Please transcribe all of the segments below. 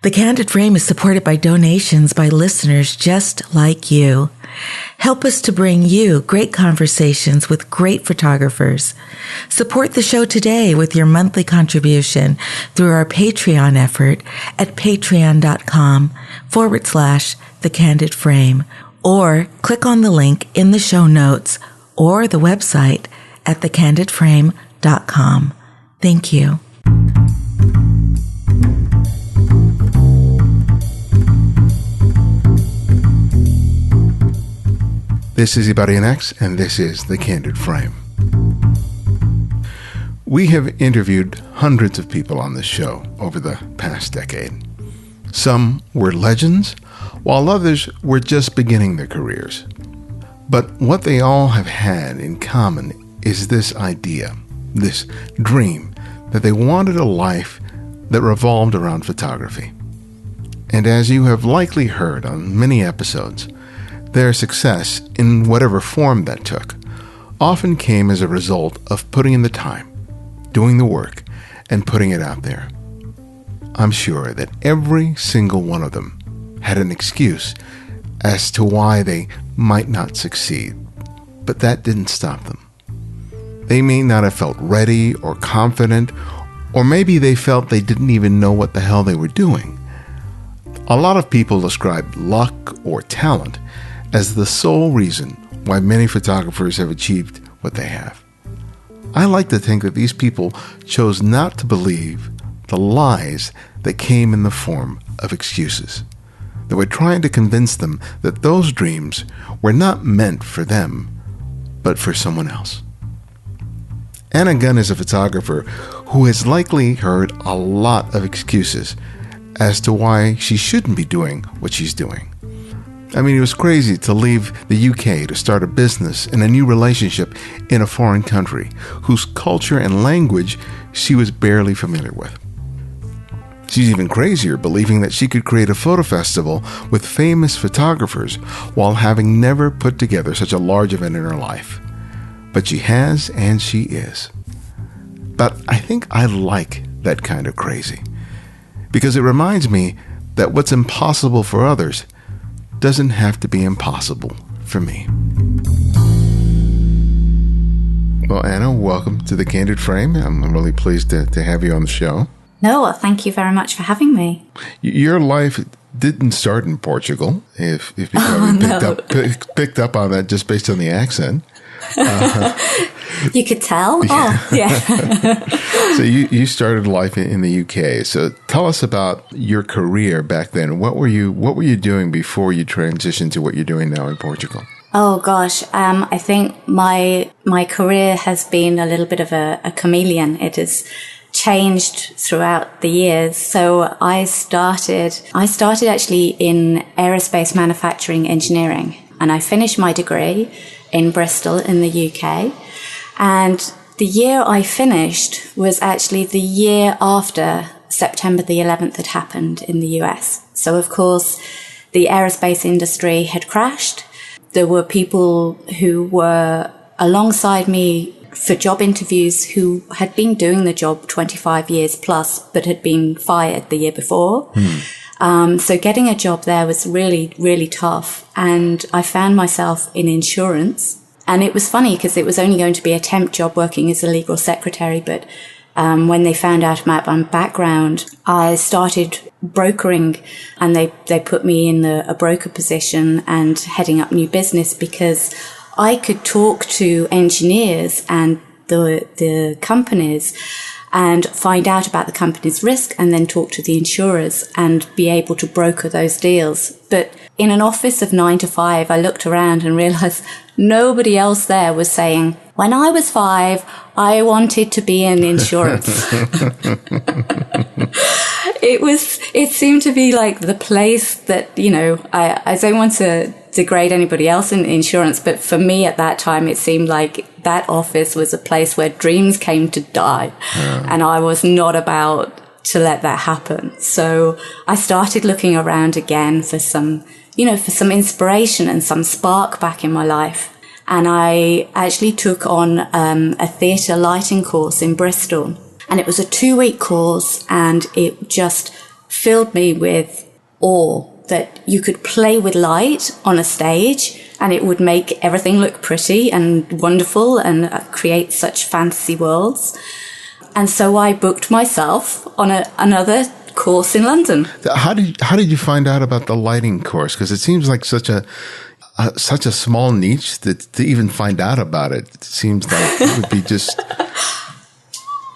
The Candid Frame is supported by donations by listeners just like you. Help us to bring you great conversations with great photographers. Support the show today with your monthly contribution through our Patreon effort at patreon.com/The Candid Frame, or click on the link in the show notes or the website at thecandidframe.com. Thank you. This is Ibarionex, and this is The Candid Frame. We have interviewed hundreds of people on this show over the past decade. Some were legends, while others were just beginning their careers. But what they all have had in common is this idea, this dream, that they wanted a life that revolved around photography. And as you have likely heard on many episodes, their success, in whatever form that took, often came as a result of putting in the time, doing the work, and putting it out there. I'm sure that every single one of them had an excuse as to why they might not succeed, but that didn't stop them. They may not have felt ready or confident, or maybe they felt they didn't even know what the hell they were doing. A lot of people describe luck or talent as the sole reason why many photographers have achieved what they have. I like to think that these people chose not to believe the lies that came in the form of excuses, that were trying to convince them that those dreams were not meant for them, but for someone else. Anna Gunn is a photographer who has likely heard a lot of excuses as to why she shouldn't be doing what she's doing. I mean, it was crazy to leave the UK to start a business and a new relationship in a foreign country whose culture and language she was barely familiar with. She's even crazier believing that she could create a photo festival with famous photographers while having never put together such a large event in her life. But she has, and she is. But I think I like that kind of crazy, because it reminds me that what's impossible for others doesn't have to be impossible for me. Well, Anna, welcome to The Candid Frame. I'm really pleased to have you on the show. No, well, thank you very much for having me. Your life didn't start in Portugal, if you picked up on that just based on the accent. You could tell. Yeah. Oh, yeah. So you started life in the UK. So tell us about your career back then. What were you doing before you transitioned to what you're doing now in Portugal? Oh gosh, I think my career has been a little bit of a chameleon. It has changed throughout the years. So I started actually in aerospace manufacturing engineering, and I finished my degree in Bristol in the UK. And the year I finished was actually the year after September the 11th had happened in the US. So of course, the aerospace industry had crashed. There were people who were alongside me for job interviews who had been doing the job 25 years plus, but had been fired the year before. So getting a job there was really, really tough. And I found myself in insurance. And it was funny because it was only going to be a temp job working as a legal secretary. But when they found out about my background, I started brokering, and they put me in a broker position and heading up new business, because I could talk to engineers and the companies and find out about the company's risk, and then talk to the insurers and be able to broker those deals. But in an office of 9 to 5, I looked around and realized nobody else there was saying, when I was 5, I wanted to be in insurance. It seemed to be like the place that, I don't want to degrade anybody else in insurance, but for me at that time, it seemed like that office was a place where dreams came to die. And I was not about to let that happen. So I started looking around again for some inspiration and some spark back in my life. And I actually took on a theatre lighting course in Bristol. And it was a 2-week course, and it just filled me with awe that you could play with light on a stage and it would make everything look pretty and wonderful and create such fantasy worlds. And so I booked myself on another course in London. How did you find out about the lighting course? Because it seems like such a small niche that to even find out about it seems like it would be just...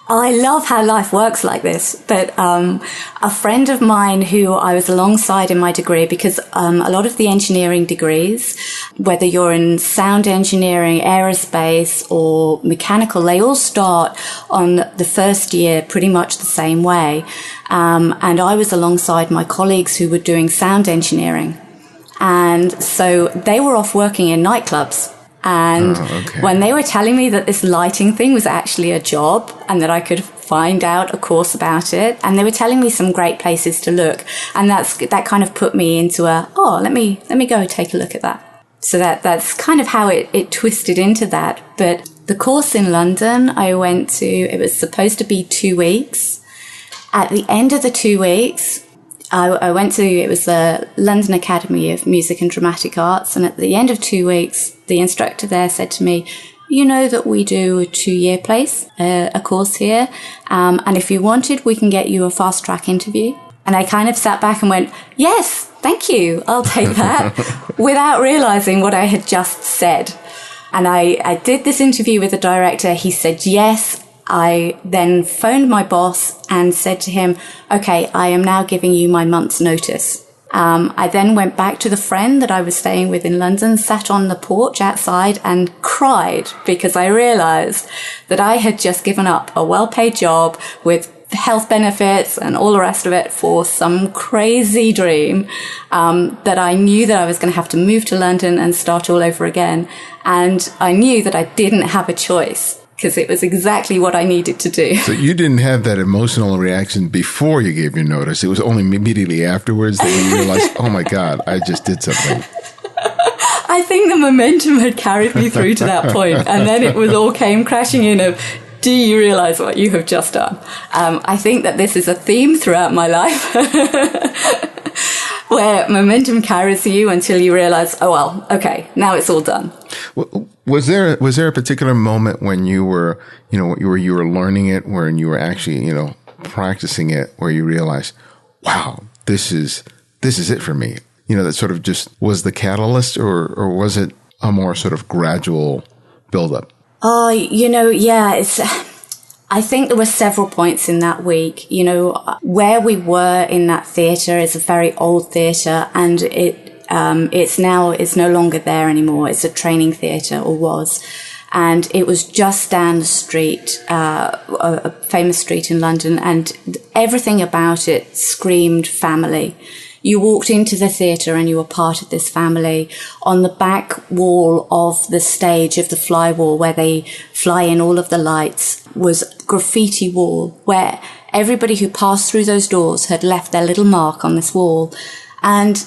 I love how life works like this. That a friend of mine who I was alongside in my degree, because a lot of the engineering degrees, whether you're in sound engineering, aerospace, or mechanical, they all start on the first year pretty much the same way. And I was alongside my colleagues who were doing sound engineering. And so they were off working in nightclubs. And when they were telling me that this lighting thing was actually a job and that I could find out a course about it, and they were telling me some great places to look, and that kind of put me into let me go take a look at that. So that's kind of how it twisted into that. But the course in London I went to, it was supposed to be 2 weeks. At the end of the 2 weeks, I went to, it was the London Academy of Music and Dramatic Arts, and at the end of 2 weeks, the instructor there said to me, you know that we do a 2-year place, a course here, and if you wanted, we can get you a fast track interview. And I kind of sat back and went, yes, thank you, I'll take that, without realizing what I had just said. And I did this interview with the director. He said yes. I then phoned my boss and said to him, okay, I am now giving you my month's notice. I then went back to the friend that I was staying with in London, sat on the porch outside and cried because I realized that I had just given up a well-paid job with health benefits and all the rest of it for some crazy dream, that I knew that I was going to have to move to London and start all over again. And I knew that I didn't have a choice, because it was exactly what I needed to do. So you didn't have that emotional reaction before you gave your notice. It was only immediately afterwards that you realized, oh my God, I just did something. I think the momentum had carried me through to that point, and then it was all came crashing in of, do you realize what you have just done? I think that this is a theme throughout my life, where momentum carries you until you realize, oh, well, okay, now it's all done. Was there a particular moment when you were learning it, when you were actually, practicing it, where you realized, wow, this is it for me? That sort of just was the catalyst, or was it a more sort of gradual buildup? Oh, I think there were several points in that week. Where we were in that theatre is a very old theatre, and it's no longer there anymore. It's a training theatre, or was. And it was just down the street, a famous street in London, and everything about it screamed family. You walked into the theatre and you were part of this family. On the back wall of the stage of the fly wall, where they fly in all of the lights, was graffiti wall, where everybody who passed through those doors had left their little mark on this wall. And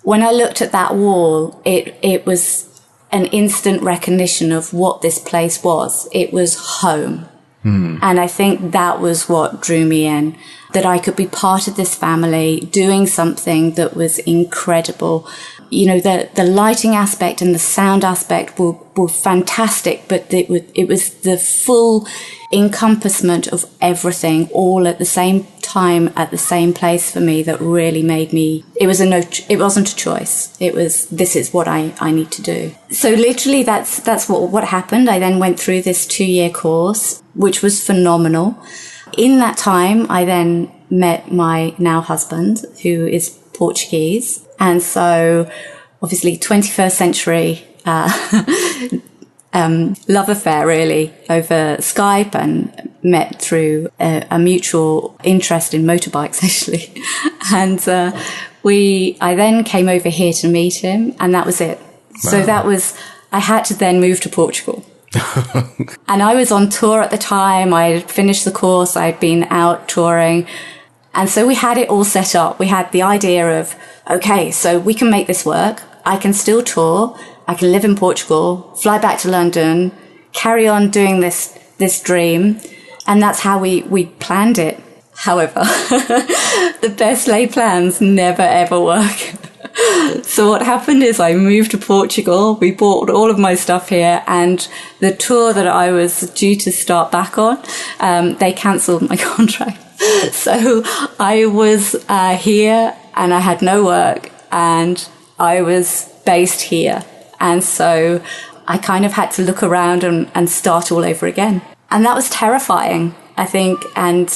when I looked at that wall, it was an instant recognition of what this place was. It was home. And I think that was what drew me in, that I could be part of this family doing something that was incredible. The lighting aspect and the sound aspect were fantastic, but it was the full encompassment of everything all at the same time, at the same place for me, that really made me, it wasn't a choice. It was, this is what I need to do. So literally that's what happened. I then went through this 2-year course, which was phenomenal. In that time, I then met my now husband, who is Portuguese. And so obviously 21st century, love affair really over Skype, and met through a mutual interest in motorbikes actually. And I then came over here to meet him, and that was it. Wow. So I had to then move to Portugal. And I was on tour at the time. I had finished the course. I'd been out touring. And so we had it all set up. We had the idea of, okay, so we can make this work. I can still tour. I can live in Portugal, fly back to London, carry on doing this dream. And that's how we planned it. However, the best laid plans never ever work. So what happened is I moved to Portugal. We bought all of my stuff here, and the tour that I was due to start back on, they cancelled my contract. So I was here and I had no work and I was based here. And so I kind of had to look around and start all over again. And that was terrifying, I think. And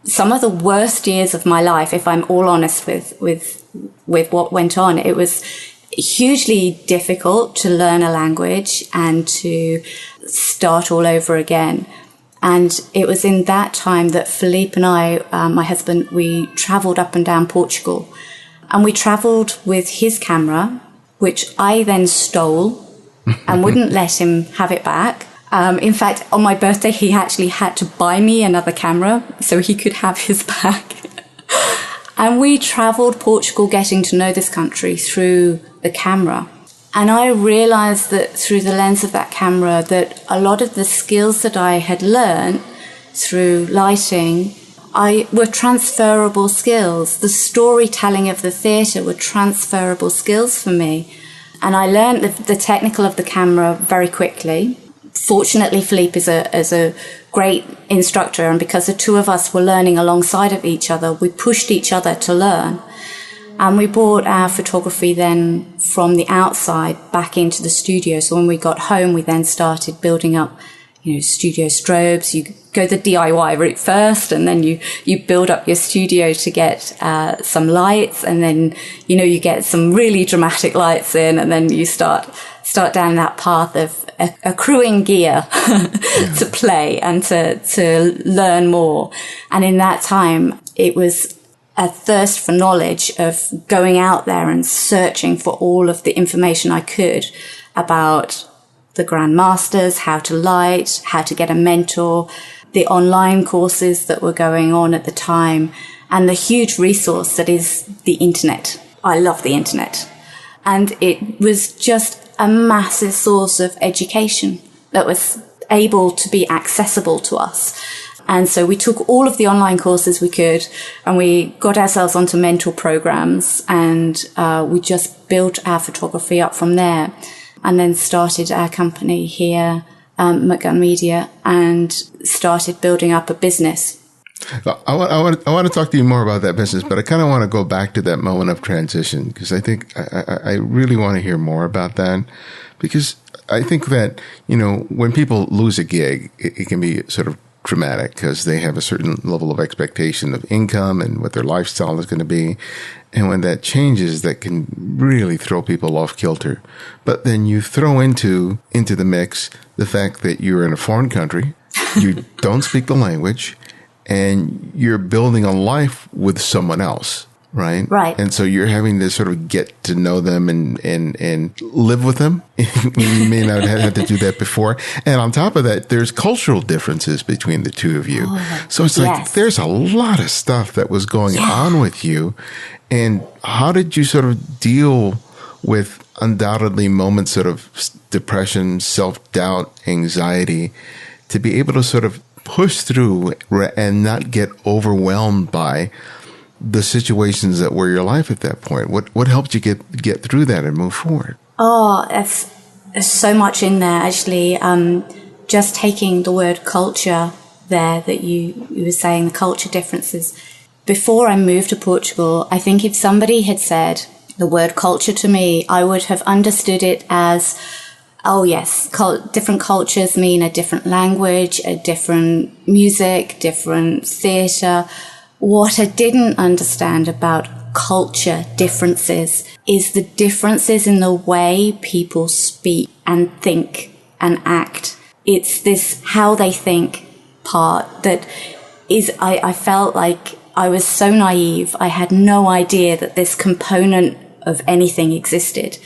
some of the worst years of my life, if I'm all honest with what went on, it was hugely difficult to learn a language and to start all over again. And it was in that time that Philippe and I, my husband, we travelled up and down Portugal. And we travelled with his camera, which I then stole and wouldn't let him have it back. In fact, on my birthday, he actually had to buy me another camera so he could have his back. And we travelled Portugal getting to know this country through the camera. And I realised that through the lens of that camera that a lot of the skills that I had learned through lighting were transferable skills. The storytelling of the theatre were transferable skills for me. And I learned the technical of the camera very quickly. Fortunately, Philippe is a great instructor, and because the two of us were learning alongside of each other, we pushed each other to learn. And we brought our photography then from the outside back into the studio. So when we got home, we then started building up, studio strobes. You go the DIY route first, and then you build up your studio to get some lights, and then you get some really dramatic lights in, and then you start down that path of accruing gear to play and to learn more. And in that time, it was a thirst for knowledge of going out there and searching for all of the information I could about the grandmasters, how to light, how to get a mentor, the online courses that were going on at the time, and the huge resource that is the internet. I love the internet. And it was just a massive source of education that was able to be accessible to us. And so we took all of the online courses we could, and we got ourselves onto mentor programs, and we just built our photography up from there, and then started our company here, McGunn Media, and started building up a business. I want to talk to you more about that business, but I kind of want to go back to that moment of transition, because I think I really want to hear more about that, because I think that, when people lose a gig, it can be sort of traumatic because they have a certain level of expectation of income and what their lifestyle is going to be. And when that changes, that can really throw people off kilter. But then you throw into the mix the fact that you're in a foreign country, you don't speak the language, and you're building a life with someone else, right? Right. And so you're having to sort of get to know them and live with them. You may not have had to do that before. And on top of that, there's cultural differences between the two of you. Oh, so it's like there's a lot of stuff that was going on with you. And how did you sort of deal with undoubtedly moments sort of depression, self-doubt, anxiety, to be able to sort of push through and not get overwhelmed by the situations that were your life at that point? What helped you get through that and move forward? Oh, there's so much in there, actually. Just taking the word culture there that you were saying, the culture differences. Before I moved to Portugal, I think if somebody had said the word culture to me, I would have understood it as, oh yes, different cultures mean a different language, a different music, different theatre. What I didn't understand about culture differences is the differences in the way people speak and think and act. It's this how they think part that is, I felt like I was so naive. I had no idea that this component of anything existed.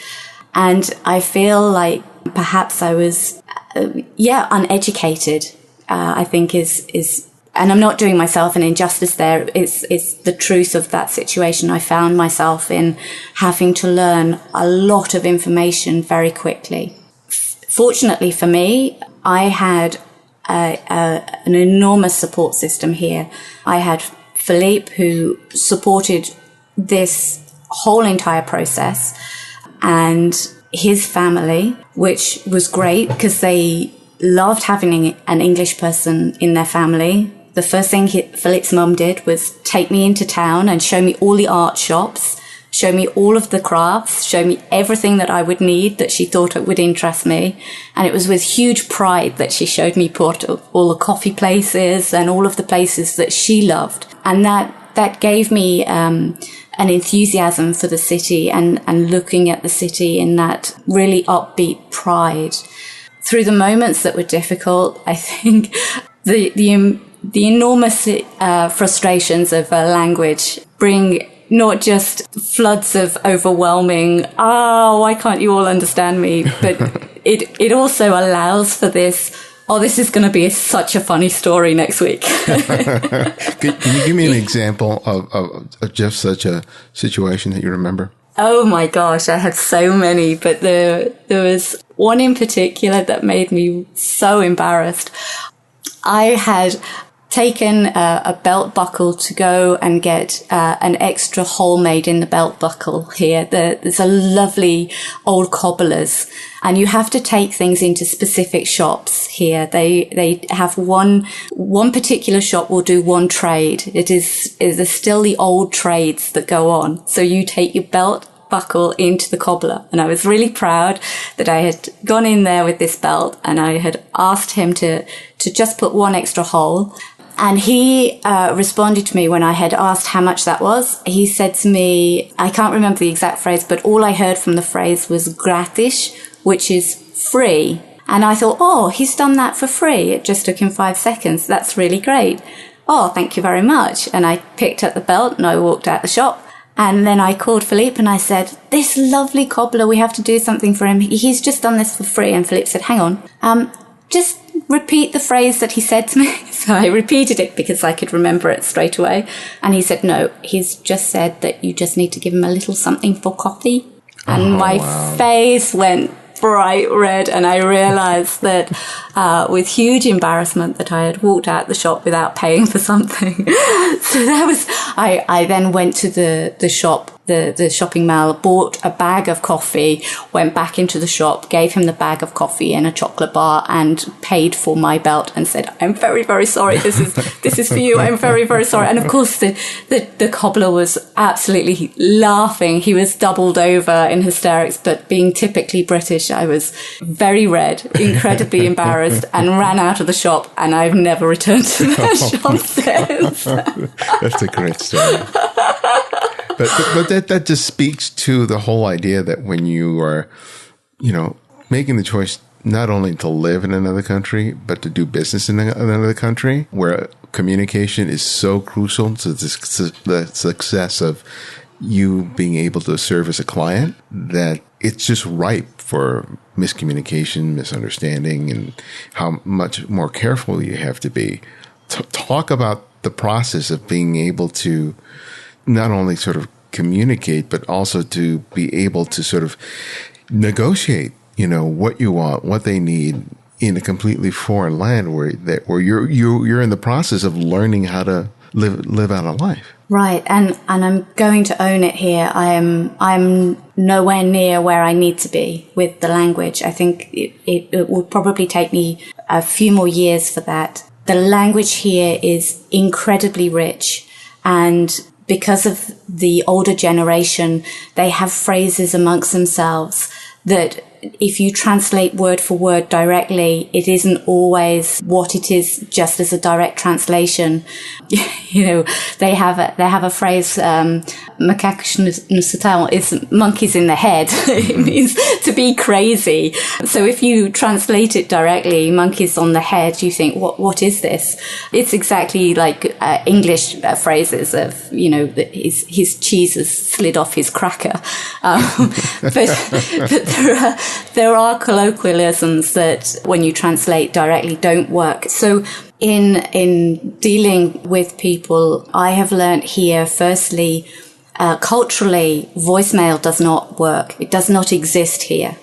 And I feel like perhaps I was, uneducated, I think is, and I'm not doing myself an injustice there. It's the truth of that situation. I found myself in having to learn a lot of information very quickly. Fortunately for me, I had an enormous support system here. I had Philippe, who supported this whole entire process, and his family, which was great because they loved having an English person in their family. The first thing Philippe's mum did was take me into town and show me all the art shops, show me all of the crafts, show me everything that I would need that she thought it would interest me. And it was with huge pride that she showed me Porto, all the coffee places and all of the places that she loved. And that gave me an enthusiasm for the city and looking at the city in that really upbeat pride. Through the moments that were difficult, I think the enormous frustrations of a language bring not just floods of overwhelming, why can't you all understand me? But it also allows for this, this is going to be such a funny story next week. Can you give me an example of just such a situation that you remember? Oh my gosh, I have so many, but there was one in particular that made me so embarrassed. I had taken a belt buckle to go and get an extra hole made in the belt buckle here. There's a lovely old cobbler's, and you have to take things into specific shops here. They have one particular shop will do one trade. There's still the old trades that go on. So you take your belt buckle into the cobbler, and I was really proud that I had gone in there with this belt, and I had asked him to just put one extra hole. And he responded to me when I had asked how much that was. He said to me, I can't remember the exact phrase, but all I heard from the phrase was grátis, which is free. And I thought, he's done that for free. It just took him 5 seconds. That's really great. Thank you very much. And I picked up the belt and I walked out the shop. And then I called Philippe and I said, this lovely cobbler, we have to do something for him. He's just done this for free. And Philippe said, hang on, just repeat the phrase that he said to me. So I repeated it because I could remember it straight away. And he said, no, he's just said that you just need to give him a little something for coffee. And my face went bright red, and I realized that with huge embarrassment that I had walked out the shop without paying for something. So that was, I then went to the shop, the shopping mall, bought a bag of coffee, went back into the shop, gave him the bag of coffee and a chocolate bar, and paid for my belt and said, I'm very, very sorry. This is for you. I'm very, very sorry. And of course the cobbler was absolutely laughing. He was doubled over in hysterics, but being typically British, I was very red, incredibly embarrassed, and ran out of the shop, and I've never returned to that shop since. That's a great story. But that just speaks to the whole idea that when you are, making the choice not only to live in another country, but to do business in another country, where communication is so crucial to the success of you being able to serve as a client, that it's just ripe for miscommunication, misunderstanding, and how much more careful you have to be. Talk about the process of being able to not only sort of communicate, but also to be able to sort of negotiate, what you want, what they need in a completely foreign land where you're in the process of learning how to live out a life. Right, and I'm going to own it here. I'm nowhere near where I need to be with the language. I think it will probably take me a few more years for that. The language here is incredibly rich, and because of the older generation, they have phrases amongst themselves that if you translate word for word directly, it isn't always what it is just as a direct translation. They have a phrase, macacos no sótão, is monkeys in the head. It means to be crazy. So if you translate it directly, monkeys on the head, you think, what is this? It's exactly like English phrases of, his cheese has slid off his cracker. But there are colloquialisms that when you translate directly don't work. So in dealing with people, I have learnt here, firstly, culturally, voicemail does not work. It does not exist here.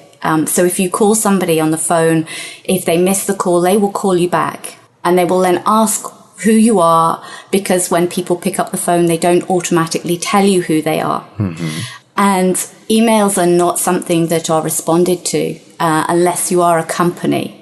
So if you call somebody on the phone, if they miss the call, they will call you back, and they will then ask who you are, because when people pick up the phone, they don't automatically tell you who they are. Mm-hmm. And emails are not something that are responded to unless you are a company.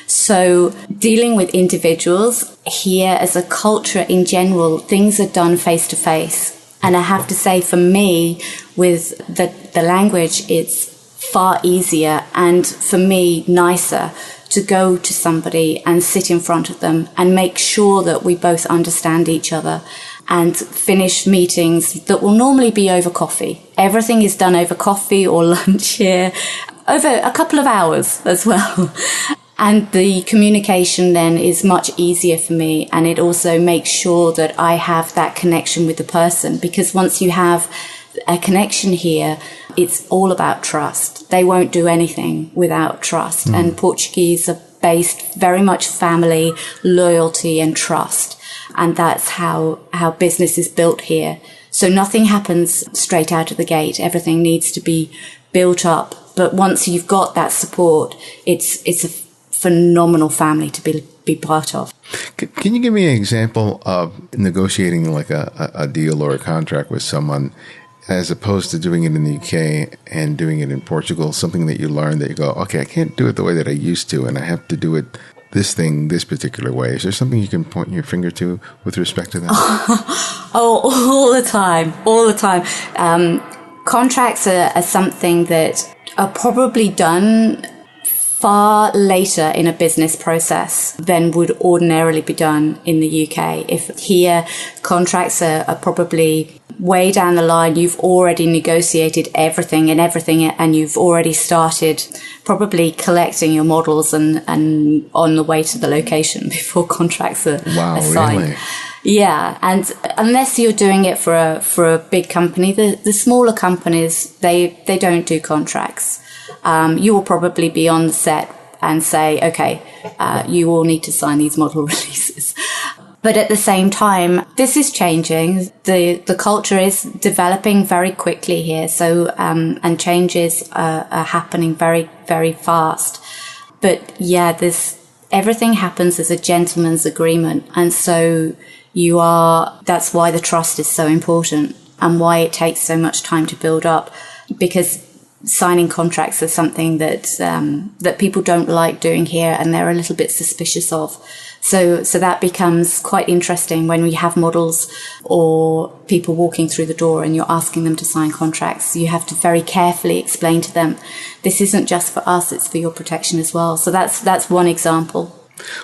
So dealing with individuals here as a culture in general, things are done face to face. And I have to say, for me, with the language, it's far easier and for me nicer to go to somebody and sit in front of them and make sure that we both understand each other and finish meetings that will normally be over coffee. Everything is done over coffee or lunch here, over a couple of hours as well. And the communication then is much easier for me. And it also makes sure that I have that connection with the person, because once you have a connection here, it's all about trust. They won't do anything without trust. And Portuguese are based very much family, loyalty and trust. And that's how business is built here. So nothing happens straight out of the gate. Everything needs to be built up. But once you've got that support, it's a phenomenal family to be part of. Can you give me an example of negotiating like a deal or a contract with someone as opposed to doing it in the UK and doing it in Portugal, something that you learned that you go, okay, I can't do it the way that I used to, and I have to do it this particular way. Is there something you can point your finger to with respect to that? All the time. Contracts are something that are probably done far later in a business process than would ordinarily be done in the UK. If here contracts are probably way down the line, you've already negotiated everything and you've already started probably collecting your models and on the way to the location before contracts are signed. Really? Yeah, and unless you're doing it for a big company, the smaller companies, they don't do contracts. You will probably be on the set and say, okay, you all need to sign these model releases. But at the same time, this is changing. The culture is developing very quickly here. So, and changes are happening very, very fast. But yeah, everything happens as a gentleman's agreement. And so that's why the trust is so important and why it takes so much time to build up, because signing contracts is something that people don't like doing here and they're a little bit suspicious of. So that becomes quite interesting when we have models or people walking through the door and you're asking them to sign contracts. You have to very carefully explain to them, this isn't just for us, it's for your protection as well. So that's one example.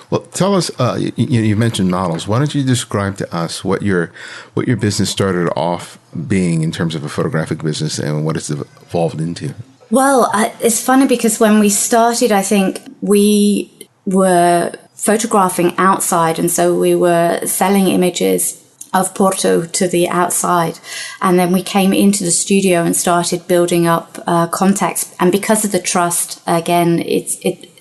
Well, tell us, you mentioned models. Why don't you describe to us what your business started off being in terms of a photographic business and what it's evolved into? Well, it's funny because when we started, I think we were photographing outside, and so we were selling images of Porto to the outside, and then we came into the studio and started building up contacts. And because of the trust, again,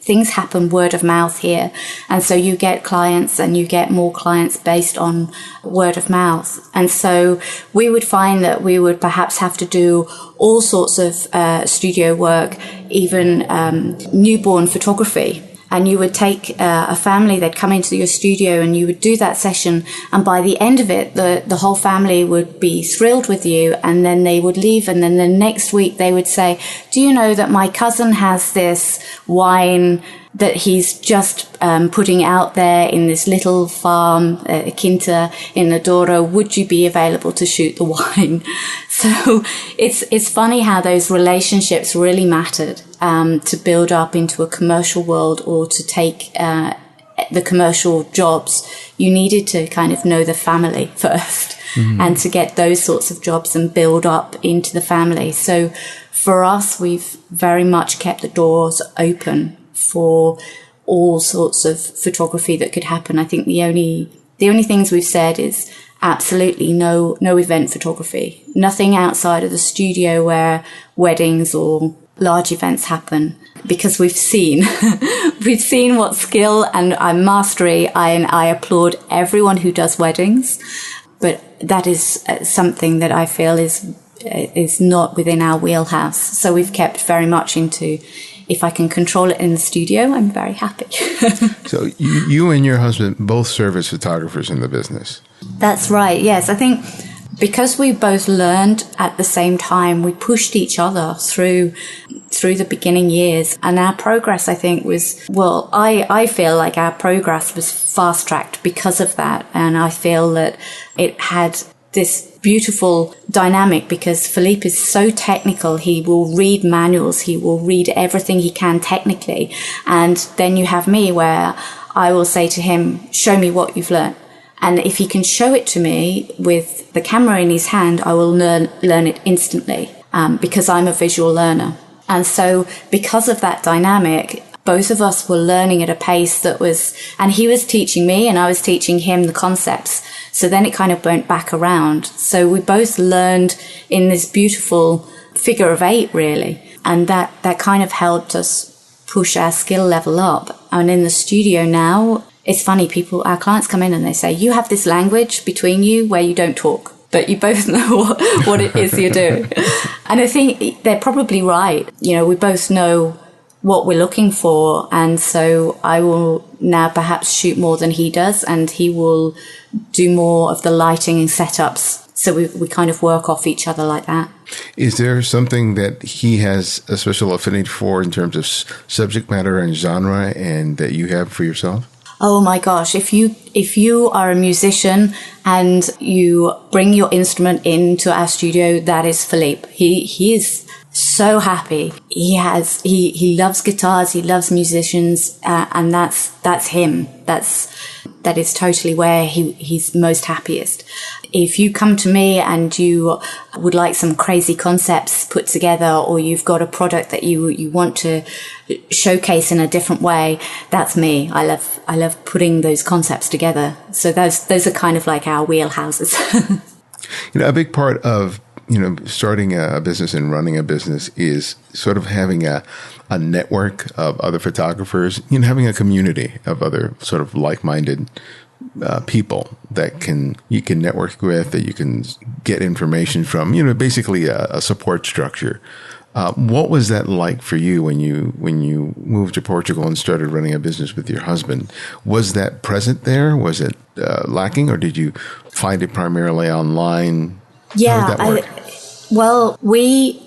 things happen word of mouth here, and so you get clients and you get more clients based on word of mouth. And so we would find that we would perhaps have to do all sorts of studio work, even newborn photography. And you would take a family, they'd come into your studio and you would do that session. And by the end of it, the whole family would be thrilled with you. And then they would leave. And then the next week they would say, do you know that my cousin has this wine that he's just putting out there in this little farm, Quinta in the Douro? Would you be available to shoot the wine? So it's funny how those relationships really mattered to build up into a commercial world or to take the commercial jobs. You needed to kind of know the family first and to get those sorts of jobs and build up into the family. So for us, we've very much kept the doors open for all sorts of photography that could happen. I think the only things we've said is absolutely no event photography, nothing outside of the studio where weddings or large events happen, because we've seen what skill and mastery, and I applaud everyone who does weddings, but that is something that I feel is not within our wheelhouse. So we've kept very much into if I can control it in the studio, I'm very happy. So you and your husband both serve as photographers in the business. That's right. Yes. I think because we both learned at the same time, we pushed each other through the beginning years. And our progress, I think, I feel like our progress was fast tracked because of that. And I feel that it had this beautiful dynamic because Philippe is so technical. He will read manuals. He will read everything he can technically. And then you have me where I will say to him, show me what you've learned. And if he can show it to me with the camera in his hand, I will learn it instantly because I'm a visual learner. And so because of that dynamic, both of us were learning at a pace that was, and he was teaching me and I was teaching him the concepts. So then it kind of went back around. So we both learned in this beautiful figure of 8, really. And that kind of helped us push our skill level up. And in the studio now, it's funny, our clients come in and they say, you have this language between you where you don't talk, but you both know what it is you're doing. And I think they're probably right. You know, we both know what we're looking for. And so I will now perhaps shoot more than he does, and he will do more of the lighting and setups. So we kind of work off each other like that. Is there something that he has a special affinity for in terms of subject matter and genre, and that you have for yourself? Oh my gosh, if you are a musician and you bring your instrument into our studio, that is Philippe. He is so happy. He loves guitars, he loves musicians, and that's him. That is totally where he's most happiest. If you come to me and you would like some crazy concepts put together, or you've got a product that you want to showcase in a different way, that's me. I love putting those concepts together. So those are kind of like our wheelhouses. A big part of starting a business and running a business is sort of having a network of other photographers, having a community of other sort of like-minded people that you can network with, that you can get information from, basically a support structure. What was that like for you when you moved to Portugal and started running a business with your husband? Was that present there? Was it lacking, or did you find it primarily online? Yeah, how did that work? We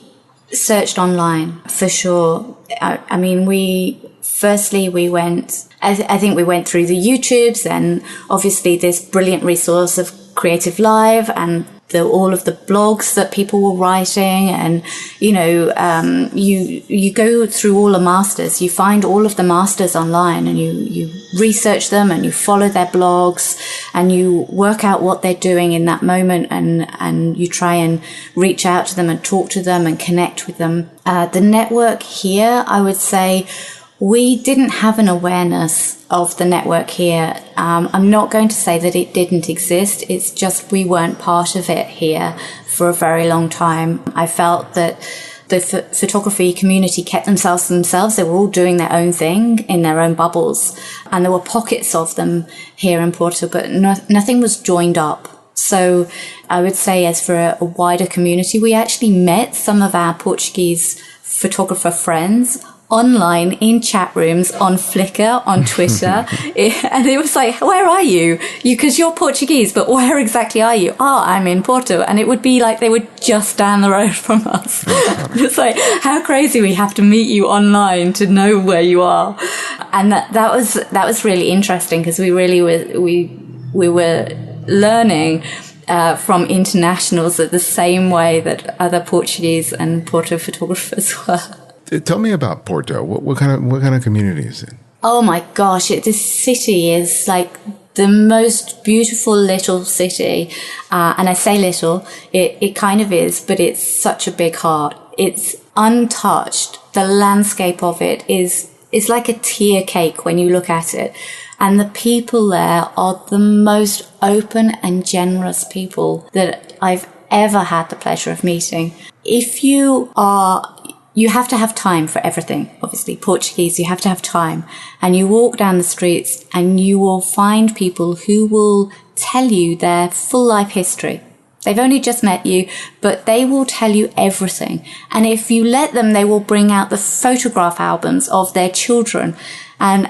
searched online for sure. I mean, we went, I think we went through the YouTubes, and obviously this brilliant resource of Creative Live and all of the blogs that people were writing, and you go through all the masters, you find all of the masters online, and you research them, and you follow their blogs, and you work out what they're doing in that moment, and you try and reach out to them and talk to them and connect with them. The network here, I would say, we didn't have an awareness of the network here. I'm not going to say that it didn't exist. It's just we weren't part of it here for a very long time. I felt that the photography community kept themselves to themselves. They were all doing their own thing in their own bubbles. And there were pockets of them here in Porto, but nothing was joined up. So I would say, as for a wider community, we actually met some of our Portuguese photographer friends online in chat rooms, on Flickr, on Twitter. And it was like, where are you? Because you're Portuguese, but where exactly are you? Oh, I'm in Porto. And it would be like they were just down the road from us. It's like, how crazy we have to meet you online to know where you are. And that was really interesting, because we really were learning from internationals at the same way that other Portuguese and Porto photographers were. Tell me about Porto. What kind of community is it? Oh my gosh, this city is like the most beautiful little city. And I say little, it kind of is, but it's such a big heart. It's untouched. The landscape of it is like a tear cake when you look at it. And the people there are the most open and generous people that I've ever had the pleasure of meeting. You have to have time for everything. Obviously, Portuguese, you have to have time. And you walk down the streets and you will find people who will tell you their full life history. They've only just met you, but they will tell you everything. And if you let them, they will bring out the photograph albums of their children. And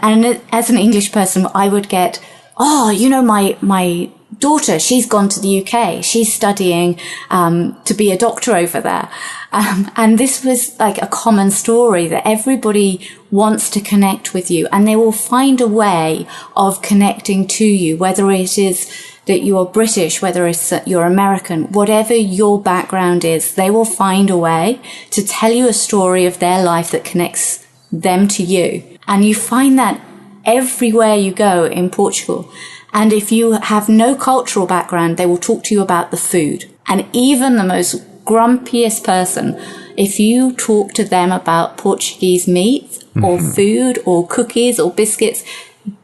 as an English person, I would get, oh, you know, my daughter, she's gone to the UK. She's studying to be a doctor over there. And this was like a common story that everybody wants to connect with you, and they will find a way of connecting to you, whether it is that you're British, whether it's that you're American, whatever your background is, they will find a way to tell you a story of their life that connects them to you. And you find that everywhere you go in Portugal. And if you have no cultural background, they will talk to you about the food. And even the most grumpiest person, if you talk to them about Portuguese meat or food or cookies or biscuits,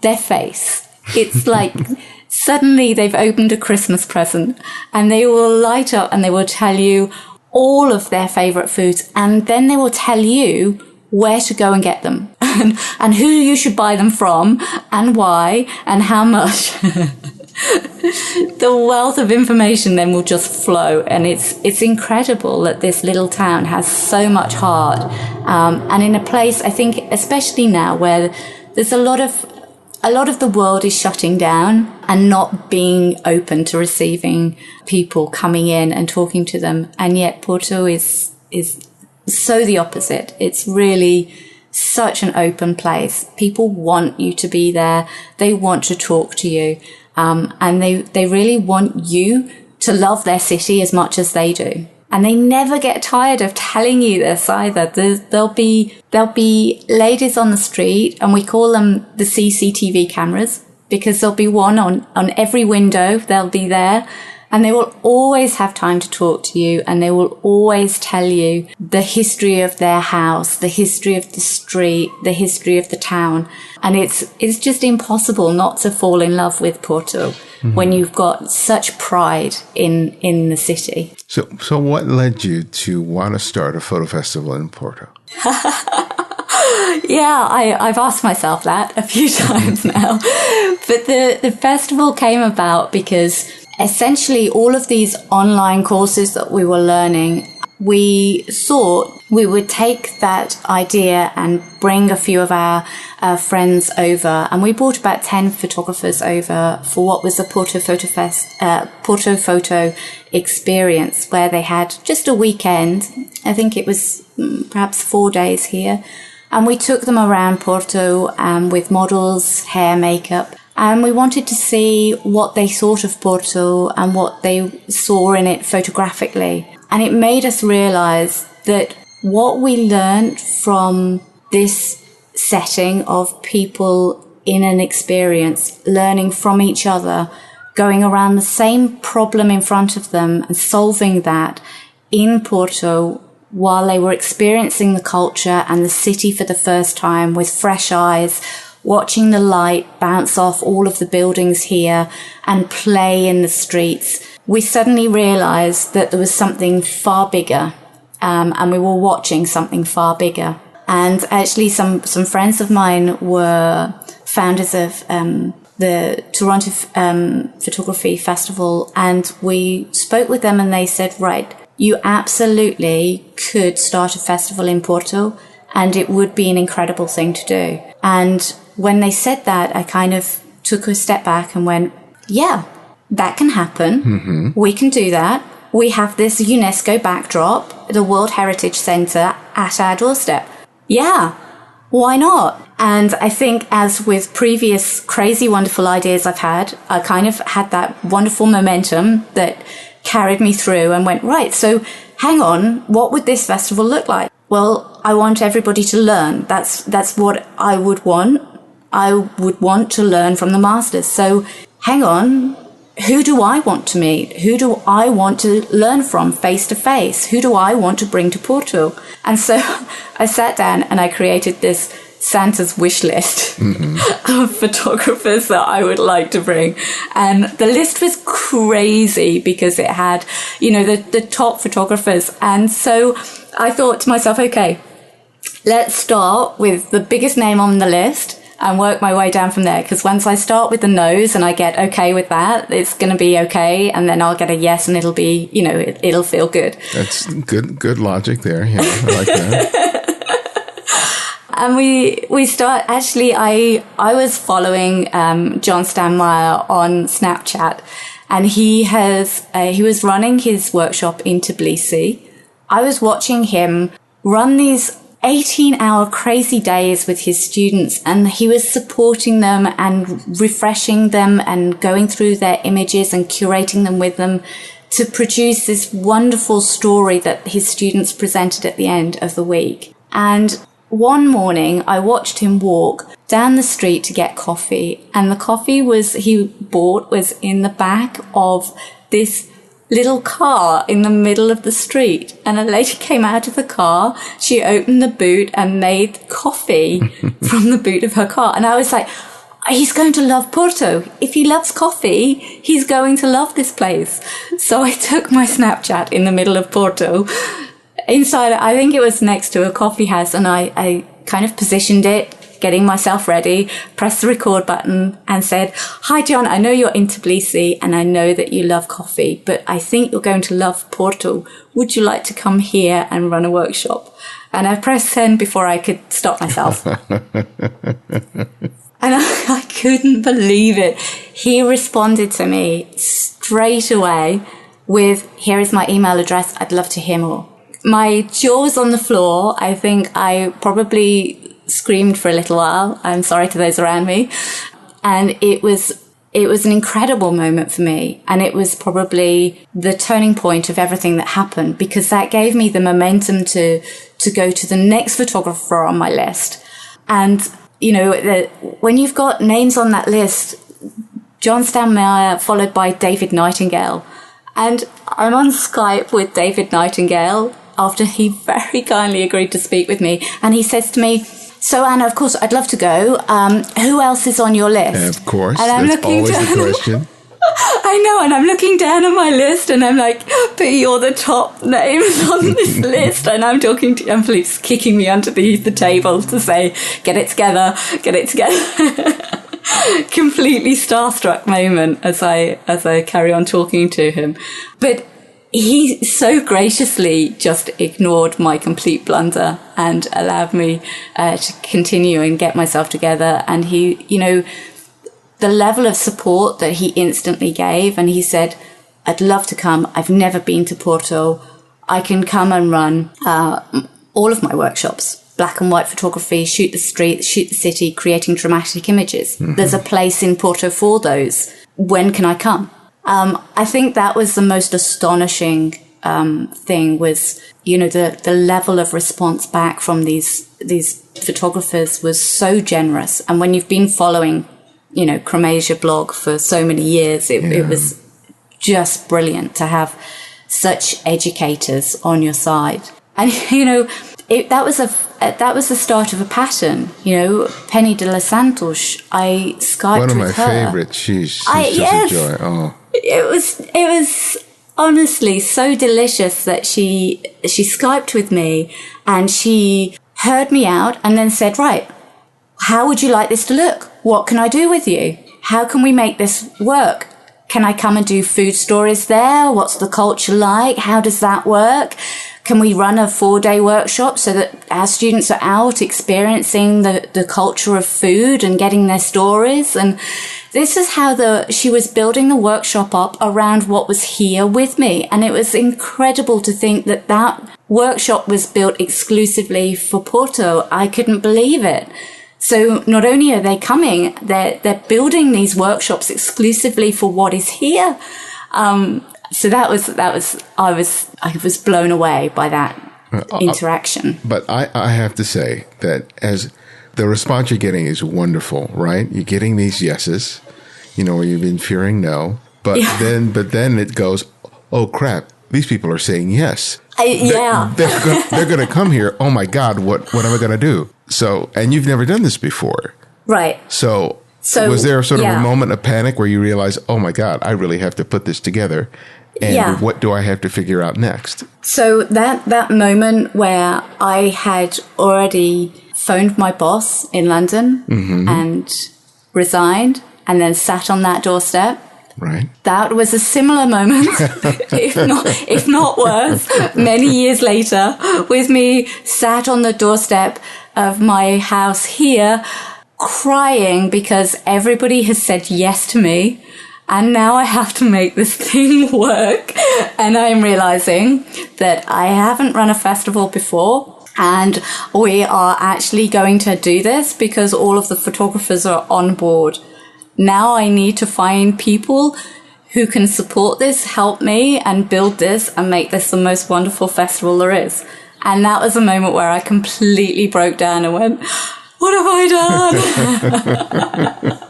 their face, it's like suddenly they've opened a Christmas present, and they will light up and they will tell you all of their favorite foods. And then they will tell you where to go and get them and who you should buy them from and why and how much. The wealth of information then will just flow, and it's incredible that this little town has so much heart, and in a place, I think, especially now where there's a lot of the world is shutting down and not being open to receiving people coming in and talking to them, and yet Porto is so the opposite. It's really such an open place. People want you to be there. They want to talk to you. And they really want you to love their city as much as they do. And they never get tired of telling you this either. There'll be ladies on the street, and we call them the CCTV cameras, because there'll be one on every window. They'll be there, and they will always have time to talk to you, and they will always tell you the history of their house, the history of the street, the history of the town. And it's just impossible not to fall in love with Porto when you've got such pride in the city. So what led you to want to start a photo festival in Porto? Yeah, I've asked myself that a few times now. But the festival came about because essentially all of these online courses that we were learning, we thought we would take that idea and bring a few of our friends over. And we brought about 10 photographers over for what was the Porto Photo Experience, where they had just a weekend. I think it was perhaps 4 days here. And we took them around Porto with models, hair, makeup. And we wanted to see what they thought of Porto and what they saw in it photographically. And it made us realize that what we learned from this setting of people in an experience, learning from each other, going around the same problem in front of them and solving that in Porto while they were experiencing the culture and the city for the first time with fresh eyes, watching the light bounce off all of the buildings here and play in the streets, we suddenly realized that there was something far bigger, and we were watching something far bigger. And actually some friends of mine were founders of the Toronto Photography Festival, and we spoke with them and they said, right, you absolutely could start a festival in Porto and it would be an incredible thing to do. And when they said that, I kind of took a step back and went, yeah, that can happen. Mm-hmm. We can do that. We have this UNESCO backdrop, the World Heritage Centre at our doorstep. Yeah, why not? And I think, as with previous crazy, wonderful ideas I've had, I kind of had that wonderful momentum that carried me through and went, right, so hang on, what would this festival look like? Well, I want everybody to learn. That's what I would want. I would want to learn from the masters. So hang on, who do I want to meet? Who do I want to learn from face to face? Who do I want to bring to Porto? And so I sat down and I created this Santa's wish list of photographers that I would like to bring. And the list was crazy because it had, the top photographers. And so I thought to myself, okay, let's start with the biggest name on the list. and work my way down from there. Because once I start with the no's and I get okay with that, it's going to be okay. And then I'll get a yes and it'll be, it'll feel good. That's good logic there. Yeah, I like that. And we start, actually, I was following John Stanmeyer on Snapchat, and he was running his workshop in Tbilisi. I was watching him run these 18-hour crazy days with his students, and he was supporting them and refreshing them and going through their images and curating them with them to produce this wonderful story that his students presented at the end of the week. And one morning, I watched him walk down the street to get coffee, and the coffee he bought was in the back of this little car in the middle of the street. And a lady came out of the car, she opened the boot and made coffee from the boot of her car. And I was like, he's going to love Porto. If he loves coffee, he's going to love this place. So I took my Snapchat in the middle of Porto. Inside, I think it was next to a coffee house, and I kind of positioned it, getting myself ready, pressed the record button and said, "Hi, John, I know you're in Tbilisi and I know that you love coffee, but I think you're going to love Porto. Would you like to come here and run a workshop?" And I pressed send before I could stop myself. And I couldn't believe it. He responded to me straight away with, "Here is my email address. I'd love to hear more." My jaw was on the floor. I think I probably screamed for a little while. I'm sorry to those around me. And it was an incredible moment for me. And it was probably the turning point of everything that happened, because that gave me the momentum to go to the next photographer on my list. And, when you've got names on that list, John Stanmeyer followed by David Nightingale. And I'm on Skype with David Nightingale after he very kindly agreed to speak with me. And he says to me, "So, Anna, of course, I'd love to go. Who else is on your list?" Of course. And I'm that's always the question. I know, and I'm looking down at my list and I'm like, "But you're the top names on this list." And I'm talking to him, please kicking me under the table to say, get it together. Completely starstruck moment as I carry on talking to him. But he so graciously just ignored my complete blunder and allowed me to continue and get myself together. And he, the level of support that he instantly gave, and he said, "I'd love to come. I've never been to Porto. I can come and run all of my workshops. Black and white photography, shoot the street, shoot the city, creating dramatic images. Mm-hmm. There's a place in Porto for those. When can I come?" I think that was the most astonishing thing was, the level of response back from these photographers was so generous. And when you've been following, Chromasia blog for so many years, it was just brilliant to have such educators on your side. And, that was the start of a pattern. Penny de los Santos, I Skyped one of my with her. favorites. She's just a joy. Oh. It was honestly so delicious that she Skyped with me and she heard me out and then said, "Right, how would you like this to look? What can I do with you? How can we make this work? Can I come and do food stories there? What's the culture like? How does that work? Can we run a 4-day workshop so that our students are out experiencing the culture of food and getting their stories?" And this is how she was building the workshop up around what was here with me. And it was incredible to think that workshop was built exclusively for Porto. I couldn't believe it. So not only are they coming, they're building these workshops exclusively for what is here. So I was blown away by that interaction. But I have to say that as the response you're getting is wonderful, right? You're getting these yeses, you've been fearing no, but then it goes, "Oh crap, these people are saying yes." They're going to come here. Oh my God, what am I going to do? So, and you've never done this before. Right. So was there sort of a moment of panic where you realize, "Oh my God, I really have to put this together"? And what do I have to figure out next? So that moment where I had already phoned my boss in London and resigned, and then sat on that doorstep. Right. That was a similar moment, if not worse, many years later, with me sat on the doorstep of my house here, crying because everybody has said yes to me. And now I have to make this thing work. And I'm realizing that I haven't run a festival before. And we are actually going to do this because all of the photographers are on board. Now I need to find people who can support this, help me, and build this and make this the most wonderful festival there is. And that was a moment where I completely broke down and went, what have I done?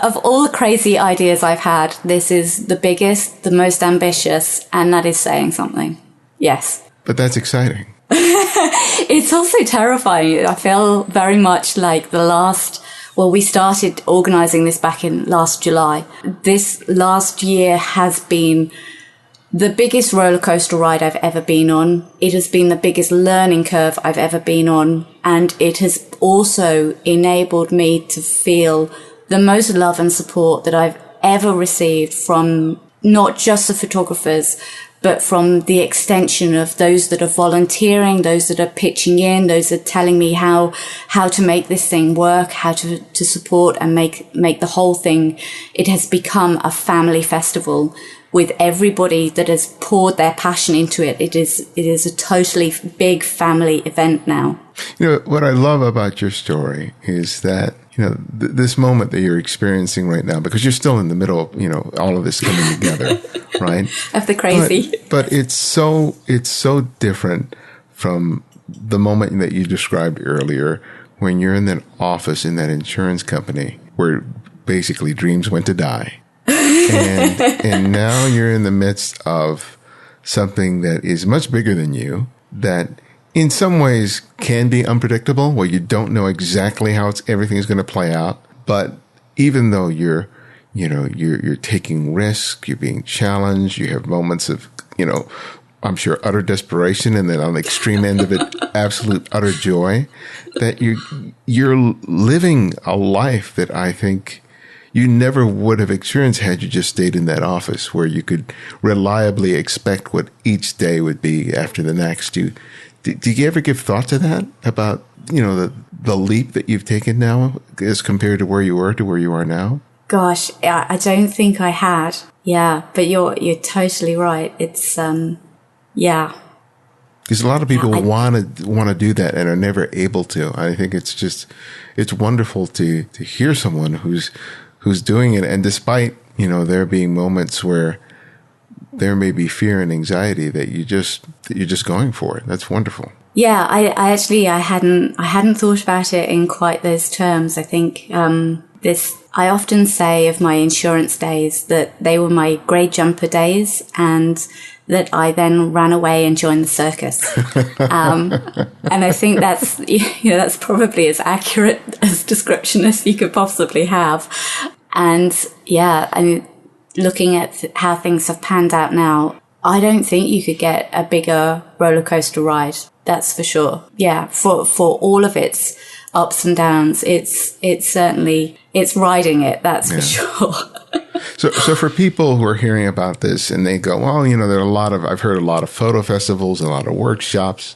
Of all the crazy ideas I've had, this is the biggest, the most ambitious, and that is saying something. Yes. But that's exciting. It's also terrifying. I feel very much like we started organizing this back in last July. This last year has been the biggest roller coaster ride I've ever been on. It has been the biggest learning curve I've ever been on. And it has also enabled me to feel the most love and support that I've ever received from not just the photographers, but from the extension of those that are volunteering, those that are pitching in, those that are telling me how to make this thing work, how to support and make the whole thing. It has become a family festival with everybody that has poured their passion into it. It is a totally big family event now. What I love about your story is that, this moment that you're experiencing right now, because you're still in the middle of, all of this coming together, right? Of the crazy. But it's so different from the moment that you described earlier when you're in that office in that insurance company where basically dreams went to die. And now you're in the midst of something that is much bigger than you, that in some ways can be unpredictable, where you don't know exactly how everything is going to play out. But even though you're taking risks, you're being challenged, you have moments of, I'm sure utter desperation, and then on the extreme end of it, absolute utter joy, that you're living a life that I think you never would have experienced had you just stayed in that office where you could reliably expect what each day would be after the next. Do you ever give thought to that about, the leap that you've taken now as compared to where you were to where you are now? Gosh, I don't think I had. Yeah, but you're totally right. It's, yeah. Because a lot of people want to do that and are never able to. I think it's wonderful to hear someone who's doing it. And despite, there being moments where there may be fear and anxiety, that you're just going for it. That's wonderful. Yeah, I hadn't thought about it in quite those terms. I think, I often say of my insurance days that they were my grey jumper days, and that I then ran away and joined the circus. And I think that's probably as accurate as description as you could possibly have. And looking at how things have panned out now, I don't think you could get a bigger roller coaster ride. That's for sure. Yeah. For all of its ups and downs, it's riding it. That's for sure. So for people who are hearing about this and they go, well, there are I've heard a lot of photo festivals, a lot of workshops.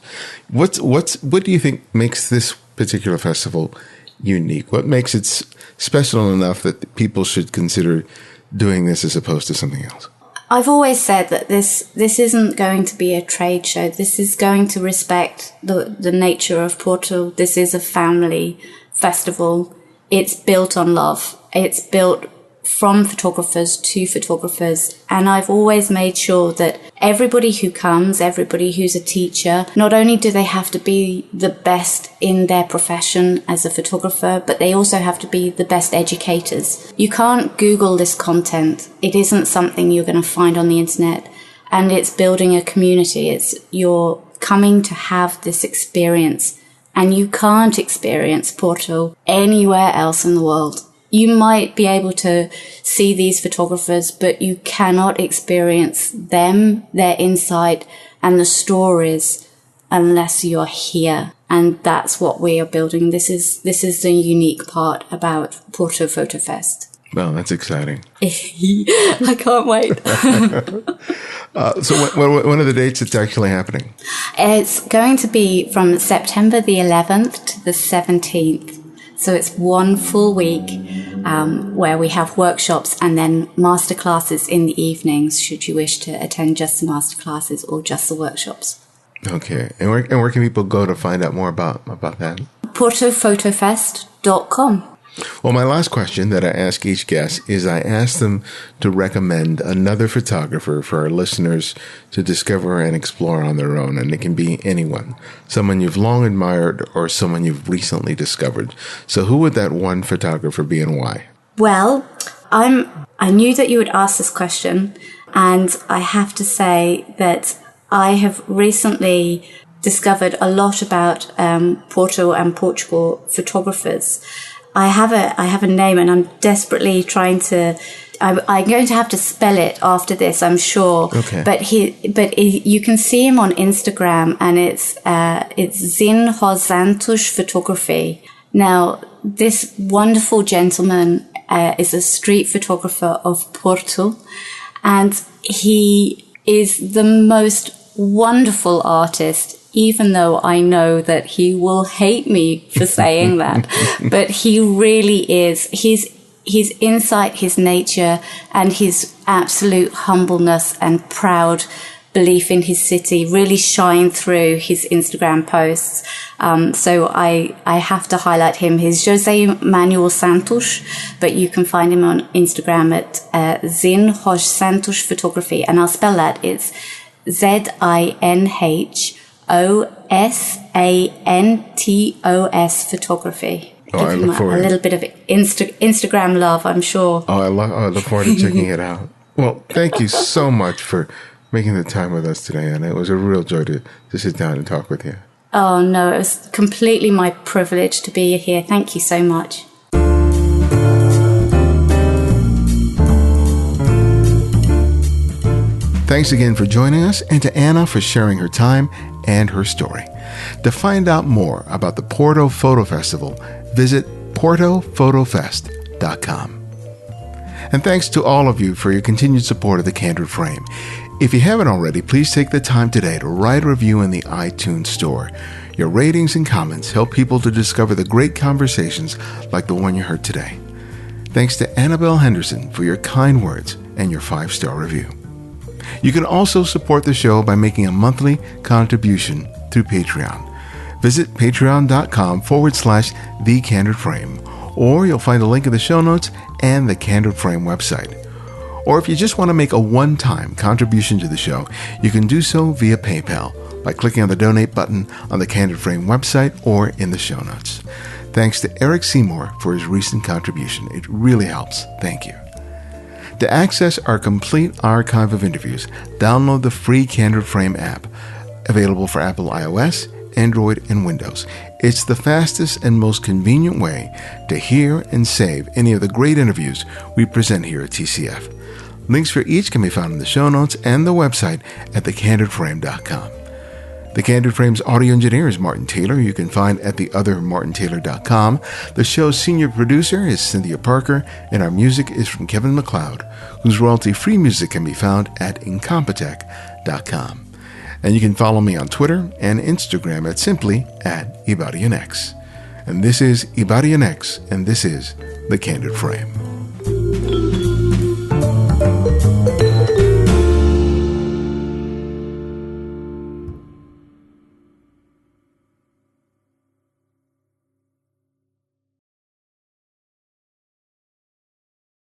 What do you think makes this particular festival unique? What makes it special enough that people should consider doing this as opposed to something else? I've always said that this isn't going to be a trade show. This is going to respect the nature of Porto. This is a family festival. It's built on love. It's built from photographers to photographers. And I've always made sure that everybody who comes, everybody who's a teacher, not only do they have to be the best in their profession as a photographer, but they also have to be the best educators. You can't Google this content. It isn't something you're going to find on the internet. And it's building a community. You're coming to have this experience. And you can't experience Porto anywhere else in the world. You might be able to see these photographers, but you cannot experience them, their insight, and the stories unless you're here. And that's what we are building. This is the unique part about Porto Photo Fest. Well, that's exciting. I can't wait. So when are the dates it's actually happening? It's going to be from September the 11th to the 17th. So it's one full week where we have workshops and then masterclasses in the evenings, should you wish to attend just the masterclasses or just the workshops. Okay. And where can people go to find out more about that? PortoPhotofest.com. Well, my last question that I ask each guest is I ask them to recommend another photographer for our listeners to discover and explore on their own. And it can be anyone, someone you've long admired or someone you've recently discovered. So who would that one photographer be and why? Well, I knew that you would ask this question, and I have to say that I have recently discovered a lot about Porto and Portugal photographers. I have a name, and I'm desperately trying to. I'm going to have to spell it after this, I'm sure. Okay. But you can see him on Instagram, and it's Zin Santos Photography. Now, this wonderful gentleman is a street photographer of Porto, and he is the most wonderful artist, even though I know that he will hate me for saying that. But he really is. His insight, his nature, and his absolute humbleness and proud belief in his city really shine through his Instagram posts. So I have to highlight him. He's Jose Manuel Santos, but you can find him on Instagram at Zin Santos Photography. And I'll spell that. It's ZINHOSANTOS Photography. Oh, I look forward. A little bit of Instagram love, I'm sure. Oh, I look forward to checking it out. Well, thank you so much for making the time with us today, and it was a real joy to sit down and talk with you. Oh, no, it was completely my privilege to be here. Thank you so much. Thanks again for joining us, and to Anna for sharing her time and her story. To find out more about the Porto Photo Festival, visit portophotofest.com. And thanks to all of you for your continued support of The Candid Frame. If you haven't already, please take the time today to write a review in the iTunes store. Your ratings and comments help people to discover the great conversations like the one you heard today. Thanks to Annabelle Henderson for your kind words and your 5-star review. You can also support the show by making a monthly contribution through Patreon. Visit patreon.com/The Candid Frame, or you'll find a link in the show notes and the Candid Frame website. Or if you just want to make a one-time contribution to the show, you can do so via PayPal by clicking on the donate button on the Candid Frame website or in the show notes. Thanks to Eric Seymour for his recent contribution. It really helps. Thank you. To access our complete archive of interviews, download the free Candid Frame app, available for Apple iOS, Android, and Windows. It's the fastest and most convenient way to hear and save any of the great interviews we present here at TCF. Links for each can be found in the show notes and the website at thecandidframe.com. The Candid Frame's audio engineer is Martin Taylor, you can find at theothermartintaylor.com. The show's senior producer is Cynthia Parker, and our music is from Kevin MacLeod, whose royalty-free music can be found at incompetech.com. And you can follow me on Twitter and Instagram at simply @IbadianX. And this is IbadianX, and this is The Candid Frame.